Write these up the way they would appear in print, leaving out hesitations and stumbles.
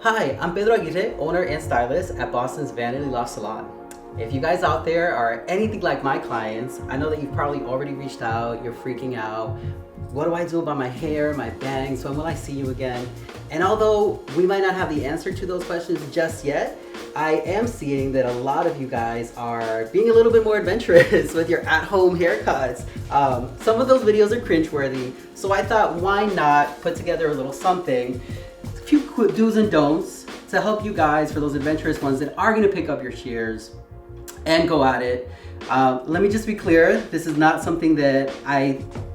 Hi, I'm Pedro Aguirre, owner and stylist at Boston's Vanity Loft Salon. If you guys out there are anything like my clients, I know that you've probably already reached out, you're freaking out. What do I do about my hair, my bangs? When will I see you again? And although we might not have the answer to those questions just yet, I am seeing that a lot of you guys are being a little bit more adventurous with your at-home haircuts. Some of those videos are cringeworthy, so I thought why not put together a little something, a few quick do's and don'ts to help you guys, for those adventurous ones that are gonna pick up your shears and go at it. Let me just be clear, this is not something that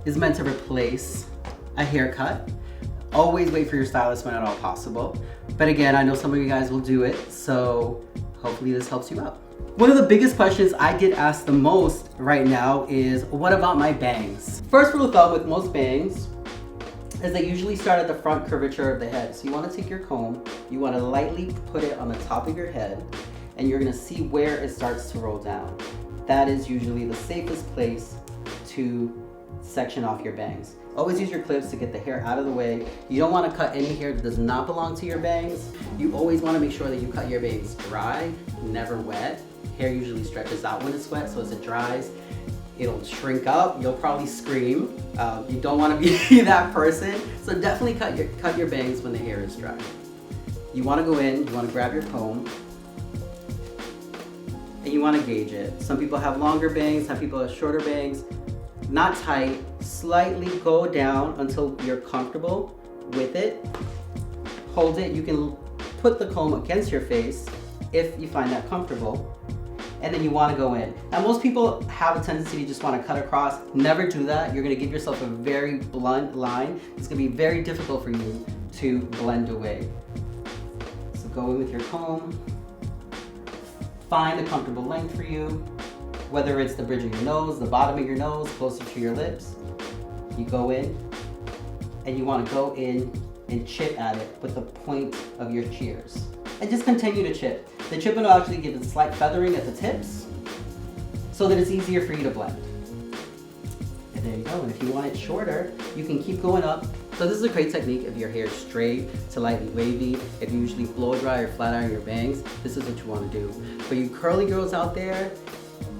is meant to replace a haircut. Always wait for your stylist when at all possible. But again, I know some of you guys will do it, so hopefully this helps you out. One of the biggest questions I get asked the most right now is, what about my bangs? First rule of thumb with most bangs is they usually start at the front curvature of the head. So you wanna take your comb, you wanna lightly put it on the top of your head, and you're gonna see where it starts to roll down. That is usually the safest place to section off your bangs. Always use your clips to get the hair out of the way. You don't want to cut any hair that does not belong to your bangs. You always want to make sure that you cut your bangs dry, never wet. Hair usually stretches out when it's wet, so as it dries, it'll shrink up. You'll probably scream. You don't want to be that person, so definitely cut your bangs when the hair is dry. You want to go in, you want to grab your comb, and you want to gauge it. Some people have longer bangs, some people have shorter bangs. Not tight, slightly go down until you're comfortable with it. Hold it, you can put the comb against your face if you find that comfortable. And then you wanna go in. Now most people have a tendency to just wanna cut across. Never do that. You're gonna give yourself a very blunt line. It's gonna be very difficult for you to blend away. So go in with your comb. Find a comfortable length for you. Whether it's the bridge of your nose, the bottom of your nose, closer to your lips, you go in and you want to go in and chip at it with the point of your shears. And just continue to chip. The chipping will actually give it slight feathering at the tips so that it's easier for you to blend. And there you go. And if you want it shorter, you can keep going up. So this is a great technique if your hair is straight to lightly wavy. If you usually blow dry or flat iron your bangs, this is what you want to do. For you curly girls out there,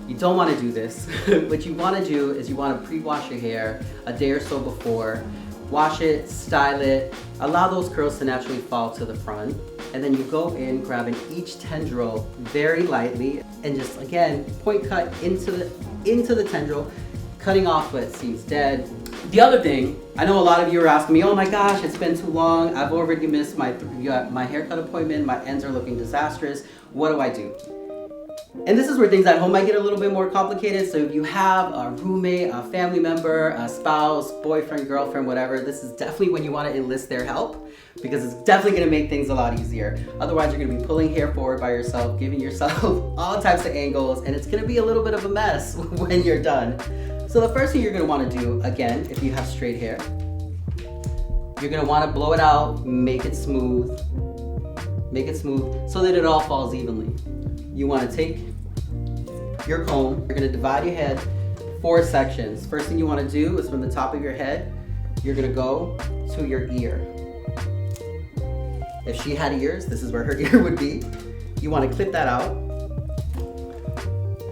you don't want to do this. What you want to do is you want to pre-wash your hair a day or so before. Wash it, style it, allow those curls to naturally fall to the front. And then you go in grabbing each tendril very lightly and just, again, point cut into the tendril, cutting off what seems dead. The other thing, I know a lot of you are asking me, oh my gosh, it's been too long. I've already missed my haircut appointment. My ends are looking disastrous. What do I do? And this is where things at home might get a little bit more complicated. So if you have a roommate, a family member, a spouse, boyfriend, girlfriend, whatever, this is definitely when you want to enlist their help, because it's definitely going to make things a lot easier. Otherwise, you're going to be pulling hair forward by yourself, giving yourself all types of angles, and it's going to be a little bit of a mess when you're done. So the first thing you're going to want to do, again, if you have straight hair, you're going to want to blow it out, make it smooth so that it all falls evenly. You want to take your comb, you're going to divide your head 4 sections. First thing you want to do is from the top of your head, you're going to go to your ear. If she had ears, this is where her ear would be. You want to clip that out.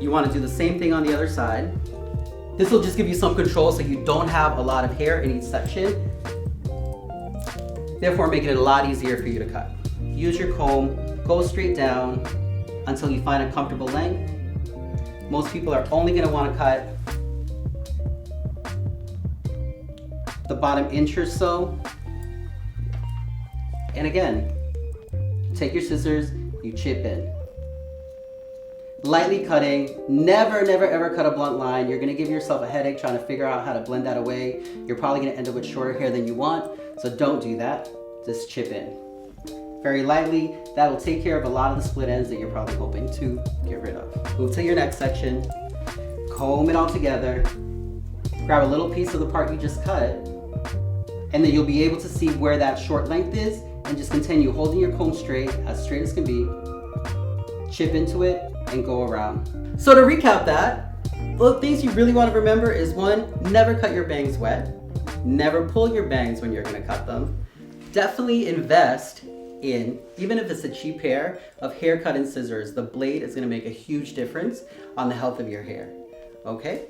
You want to do the same thing on the other side. This will just give you some control so you don't have a lot of hair in each section, therefore making it a lot easier for you to cut. Use your comb, go straight down until you find a comfortable length. Most people are only going to want to cut the bottom inch or so. And again, take your scissors, you chip in. Lightly cutting, never ever cut a blunt line. You're going to give yourself a headache trying to figure out how to blend that away. You're probably going to end up with shorter hair than you want, so don't do that. Just chip in. Very lightly, that will take care of a lot of the split ends that you're probably hoping to get rid of. Move to your next section, comb it all together, grab a little piece of the part you just cut, and then you'll be able to see where that short length is, and just continue holding your comb straight as can be, chip into it, and go around. So to recap that, the things you really want to remember is 1, never cut your bangs wet, never pull your bangs when you're going to cut them, definitely invest in, even if it's a cheap pair of hair cutting scissors, the blade is gonna make a huge difference on the health of your hair, okay?